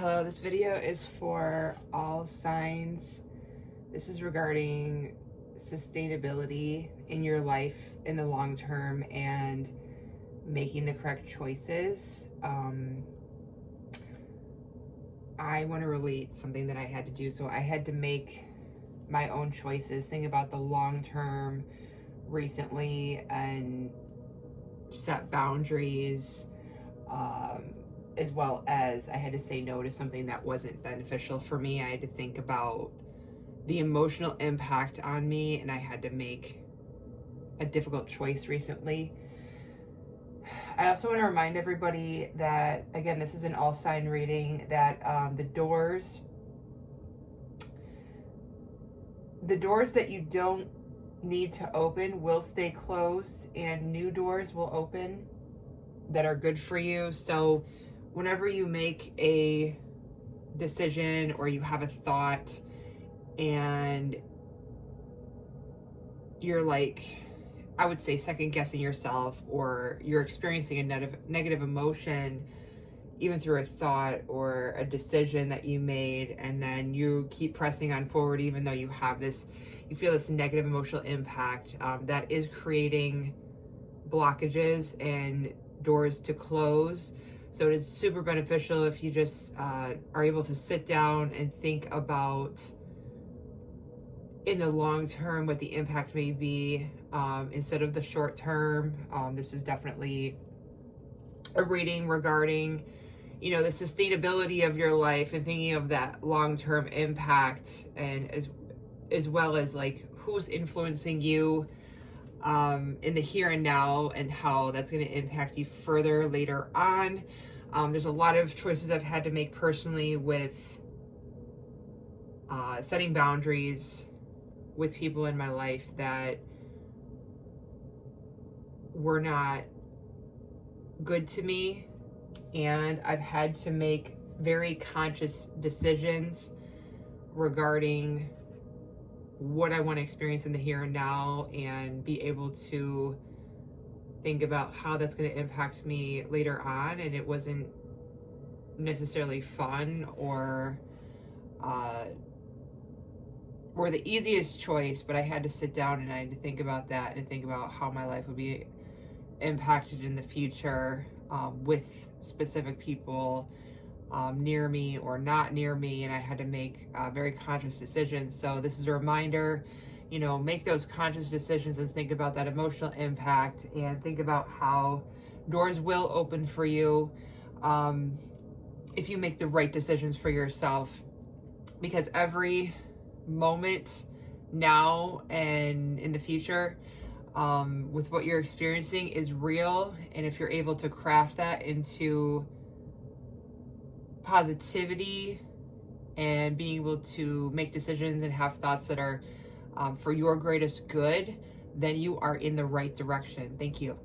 Hello, this video is for all signs. This is regarding sustainability in your life in the long term and making the correct choices. I want to relate something that I had to do. So I had to make my own choices, think about the long term recently and set boundaries. As well as I had to say no to something that wasn't beneficial for me. I had to think about the emotional impact on me, and I had to make a difficult choice recently. I also want to remind everybody that, again, this is an all sign reading, that the doors that you don't need to open will stay closed, and new doors will open that are good for you. So whenever you make a decision or you have a thought and you're like, I would say, second guessing yourself, or you're experiencing a negative emotion even through a thought or a decision that you made, and then you keep pressing on forward even though you feel this negative emotional impact, that is creating blockages and doors to close. So it is super beneficial if you just are able to sit down and think about, in the long term, what the impact may be, instead of the short term. This is definitely a reading regarding, the sustainability of your life and thinking of that long-term impact, and as well as like who's influencing you in the here and now, and how that's going to impact you further later on. There's a lot of choices I've had to make personally with setting boundaries with people in my life that were not good to me, and I've had to make very conscious decisions regarding what I want to experience in the here and now, and be able to think about how that's going to impact me later on. And it wasn't necessarily fun or the easiest choice, but I had to sit down and I had to think about that and think about how my life would be impacted in the future, with specific people near me or not near me, and I had to make very conscious decisions. So this is a reminder, make those conscious decisions and think about that emotional impact, and think about how doors will open for you if you make the right decisions for yourself, because every moment now and in the future, with what you're experiencing, is real. And if you're able to craft that into positivity and being able to make decisions and have thoughts that are for your greatest good, then you are in the right direction. Thank you.